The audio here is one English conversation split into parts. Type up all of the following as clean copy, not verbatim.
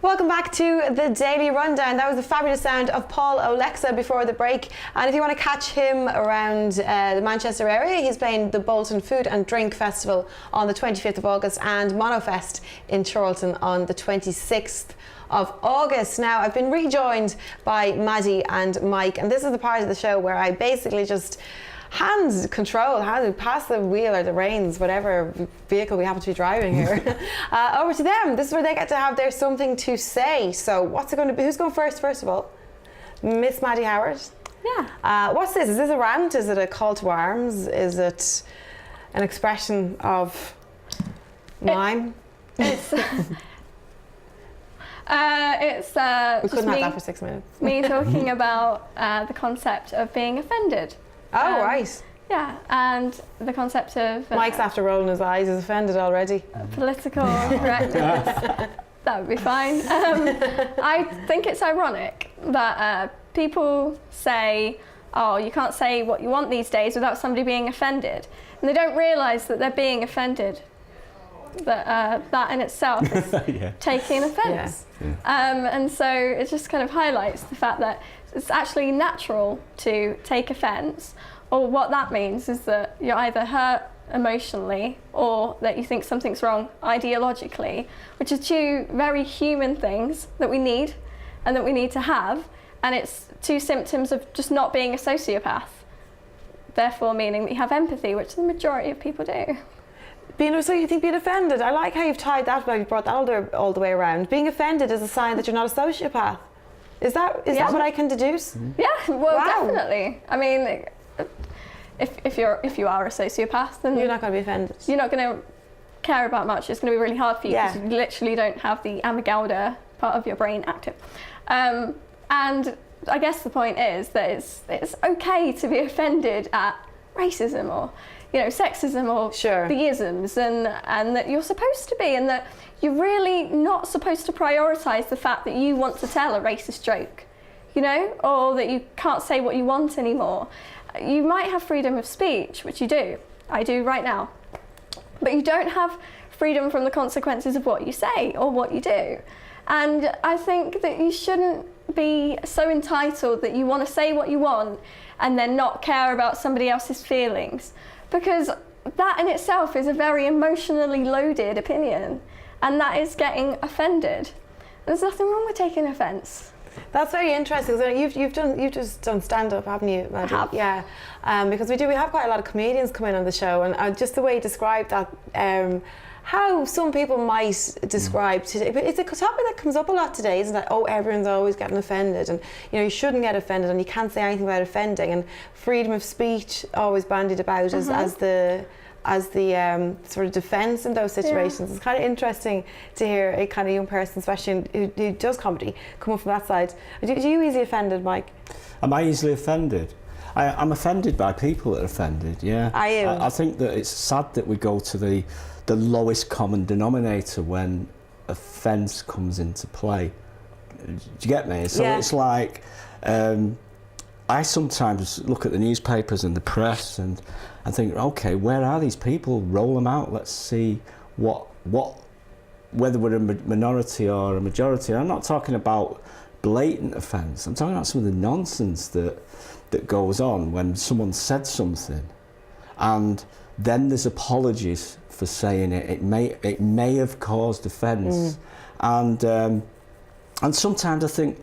Welcome back to the Daily Rundown. That was the fabulous sound of Paul Olexa before the break. And if you want to catch him around the Manchester area, he's playing the Bolton Food and Drink Festival on the 25th of August and Monofest in Chorlton on the 26th of August. Now, I've been rejoined by Madie and Mike, and this is the part of the show where I basically just hand pass the wheel or the reins, whatever vehicle we happen to be driving here, over to them. This is where they get to have their something to say. So what's it going to be? Who's going first of all? Miss Madie Howard? Yeah. What's this? Is this a rant? Is it a call to arms? Is it an expression of mime? It's we couldn't have that for 6 minutes. Me talking about the concept of being offended. Oh, right. Yeah, and the concept of... Mike's after rolling his eyes, he's offended already. Political correctness. That would be fine. I think it's ironic that people say, oh, you can't say what you want these days without somebody being offended. And they don't realise that they're being offended. That in itself is taking offence. Yeah. And so it just kind of highlights the fact that it's actually natural to take offence, or what that means is that you're either hurt emotionally or that you think something's wrong ideologically, which are two very human things that we need and that we need to have, and it's two symptoms of just not being a sociopath, therefore meaning that you have empathy, which the majority of people do. So you think being offended, I like how you've tied that, you brought that all the way around. Being offended is a sign that you're not a sociopath. Is that what I can deduce? Yeah, well, definitely. I mean, if you are a sociopath, then you're not going to be offended. You're not going to care about much. It's going to be really hard for you because you literally don't have the amygdala part of your brain active. And I guess the point is that it's okay to be offended at racism or sexism or the isms, and that you're supposed to be, and that you're really not supposed to prioritise the fact that you want to tell a racist joke, or that you can't say what you want anymore. You might have freedom of speech, which you do. I do right now. But you don't have freedom from the consequences of what you say or what you do. And I think that you shouldn't be so entitled that you want to say what you want and then not care about somebody else's feelings. Because that in itself is a very emotionally loaded opinion, and that is getting offended. There's nothing wrong with taking offence. That's very interesting. So you've just done stand-up, haven't you, Madie? I have. Yeah. Because we have quite a lot of comedians come in on the show, and just the way you described that, how some people might describe today, but it's a topic that comes up a lot today, isn't it? Oh, everyone's always getting offended, and you shouldn't get offended, and you can't say anything about offending, and freedom of speech always bandied about as the sort of defence in those situations. Yeah. It's kind of interesting to hear a kind of young person, especially who does comedy, come up from that side. Are you easily offended, Mike? Am I easily offended? I'm offended by people that are offended, yeah. Are you? I think that it's sad that we go to the lowest common denominator when offence comes into play. Do you get me? So it's like, I sometimes look at the newspapers and the press and think, okay, where are these people? Roll them out. Let's see whether we're a minority or a majority. I'm not talking about blatant offence. I'm talking about some of the nonsense that goes on when someone said something, and then there's apologies for saying it. It may have caused offence, and sometimes I think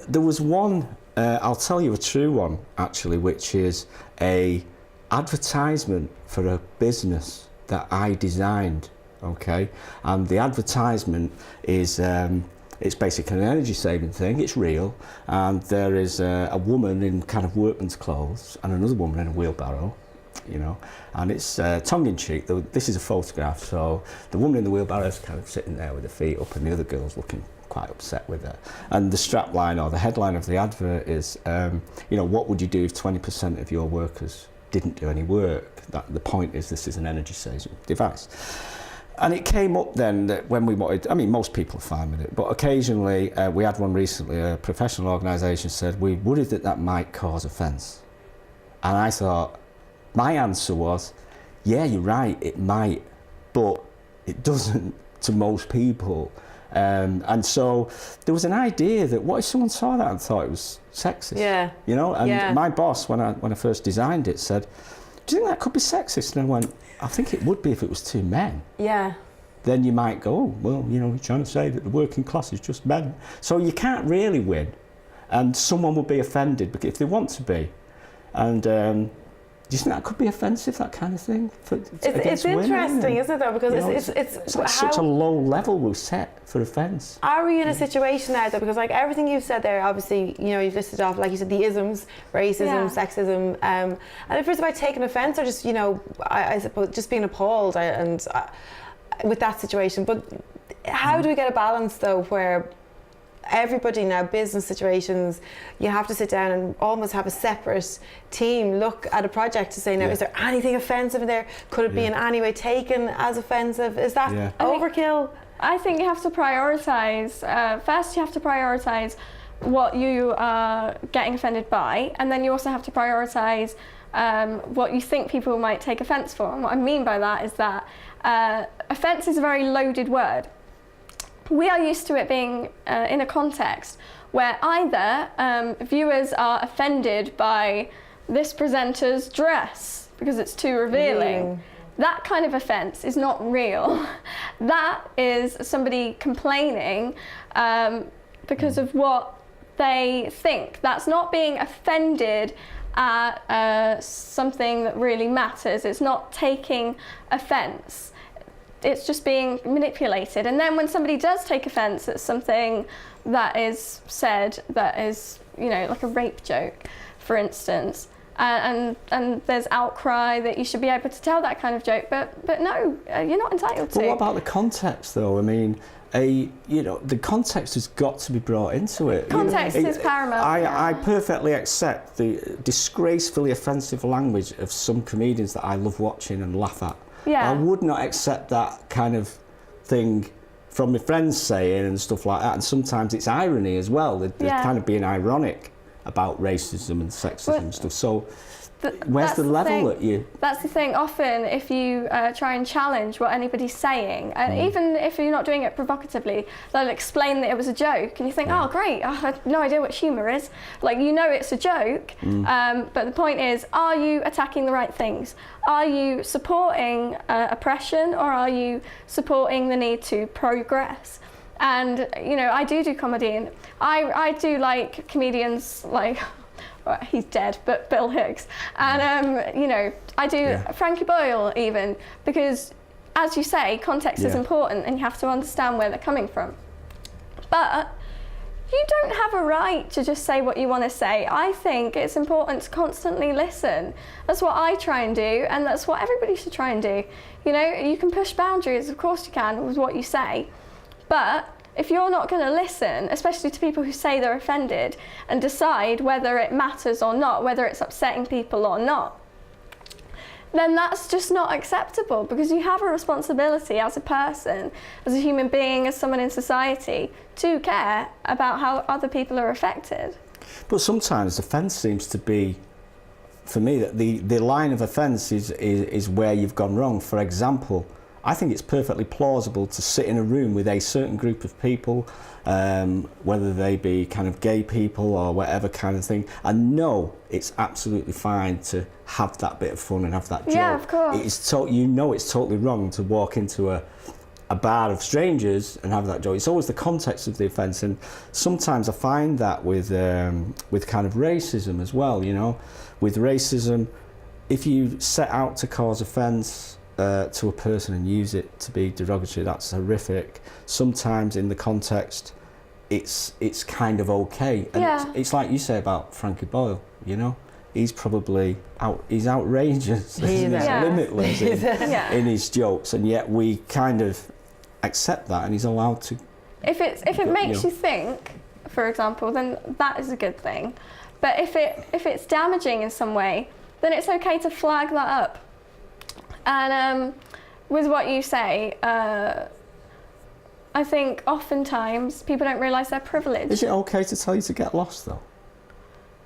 there was one. I'll tell you a true one actually, which is a advertisement for a business that I designed. Okay, and the advertisement is it's basically an energy saving thing. It's real, and there is a woman in kind of workman's clothes and another woman in a wheelbarrow. And it's tongue-in-cheek. This is a photograph, so the woman in the wheelbarrow is kind of sitting there with her feet up, and the other girl's looking quite upset with her. And the strapline or the headline of the advert is, what would you do if 20% of your workers didn't do any work? The point is, this is an energy-saving device. And it came up then that when we wanted, most people are fine with it, but occasionally, we had one recently, a professional organisation said, we're worried that might cause offence. And I thought, my answer was, yeah, you're right, it might, but it doesn't to most people. And so there was an idea that what if someone saw that and thought it was sexist? Yeah. You know, and my boss, when I first designed it, said, do you think that could be sexist? And I went, I think it would be if it was two men. Yeah. Then you might go, oh, well, you know, you're trying to say that the working class is just men. So you can't really win. And someone will be offended if they want to be. And do you think that could be offensive, that kind of thing? It's interesting, isn't it, though? Because, you know, it's like such a low level we've set for offence. Are we in a situation now, though? Because, like, everything you've said there, obviously, you know, you've listed off, like you said, the isms, racism, sexism. And if it's about taking offence or just, you know, I suppose just being appalled with that situation. But how do we get a balance, though, where everybody now, business situations, you have to sit down and almost have a separate team look at a project to say, now, is there anything offensive in there? Could it be in any way taken as offensive? Is that overkill? I think you have to prioritise. First, you have to prioritise what you are getting offended by, and then you also have to prioritise what you think people might take offence for. And what I mean by that is that offence is a very loaded word. We are used to it being in a context where either viewers are offended by this presenter's dress because it's too revealing. That kind of offence is not real. That is somebody complaining because of what they think. That's not being offended at something that really matters. It's not taking offence. It's just being manipulated. And then when somebody does take offence at something that is said that is, you know, like a rape joke, for instance, and there's outcry that you should be able to tell that kind of joke, but no, you're not entitled to. But what about the context, though? I mean, you know, the context has got to be brought into it. Context is paramount. I perfectly accept the disgracefully offensive language of some comedians that I love watching and laugh at. Yeah. I would not accept that kind of thing from my friends saying and stuff like that. And sometimes it's irony as well. They're kind of being ironic about racism and sexism and stuff. So where's the level that you... That's the thing. Often if you try and challenge what anybody's saying, and even if you're not doing it provocatively, they'll explain that it was a joke, and you think, oh great, I have no idea what humour is. Like, you know it's a joke, but the point is, are you attacking the right things? Are you supporting oppression, or are you supporting the need to progress? And, you know, I do comedy, and I do like comedians like... Well, he's dead, but Bill Hicks. And, you know, I do Frankie Boyle even, because, as you say, context is important and you have to understand where they're coming from. But you don't have a right to just say what you want to say. I think it's important to constantly listen. That's what I try and do, and that's what everybody should try and do. You know, you can push boundaries, of course you can, with what you say. But if you're not going to listen, especially to people who say they're offended, and decide whether it matters or not, whether it's upsetting people or not, then that's just not acceptable, because you have a responsibility as a person, as a human being, as someone in society, to care about how other people are affected. But sometimes offence seems to be, for me, that the line of offence is where you've gone wrong. For example, I think it's perfectly plausible to sit in a room with a certain group of people, whether they be kind of gay people or whatever kind of thing, and know it's absolutely fine to have that bit of fun and have that joke. Yeah, of course. You know it's totally wrong to walk into a bar of strangers and have that joke. It's always the context of the offence, and sometimes I find that with kind of racism as well. You know, with racism, if you set out to cause offence to a person and use it to be derogatory, that's horrific. Sometimes in the context it's kind of okay, and it's like you say about Frankie Boyle, you know, he's probably he's outrageous, he's limitless in his jokes, and yet we kind of accept that, and he's allowed to. If it makes you think, for example, then that is a good thing. But if it's damaging in some way, then it's okay to flag that up. And with what you say, I think oftentimes people don't realise their privilege. Is it okay to tell you to get lost, though?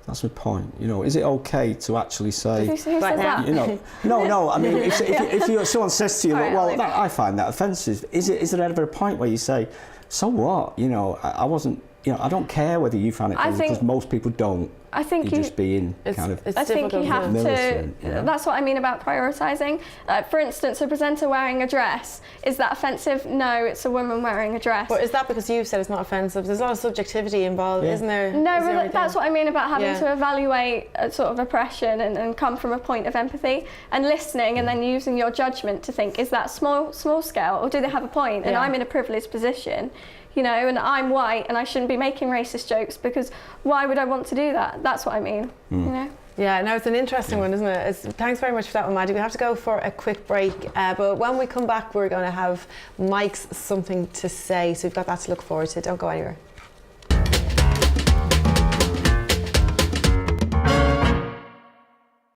That's my point. You know, is it okay to actually say? Who says that? You know, no. I mean, if someone says to you, I find that offensive. Is there ever a point where you say, so what? You know, I wasn't. You know, I don't care whether you found it offensive because most people don't. I think You're just being kind of. I think you have to. You know? That's what I mean about prioritising. For instance, a presenter wearing a dress, is that offensive? No, it's a woman wearing a dress. But is that because you've said it's not offensive? There's a lot of subjectivity involved, isn't there? No, but that's what I mean about having to evaluate a sort of oppression and come from a point of empathy and listening, and then using your judgment to think, is that small scale, or do they have a point? And I'm in a privileged position. You know, and I'm white and I shouldn't be making racist jokes because why would I want to do that? That's what I mean, you know? Yeah, no, it's an interesting one, isn't it? Thanks very much for that one, Madie. We have to go for a quick break, but when we come back, we're going to have Mike's Something to Say, so we've got that to look forward to. Don't go anywhere.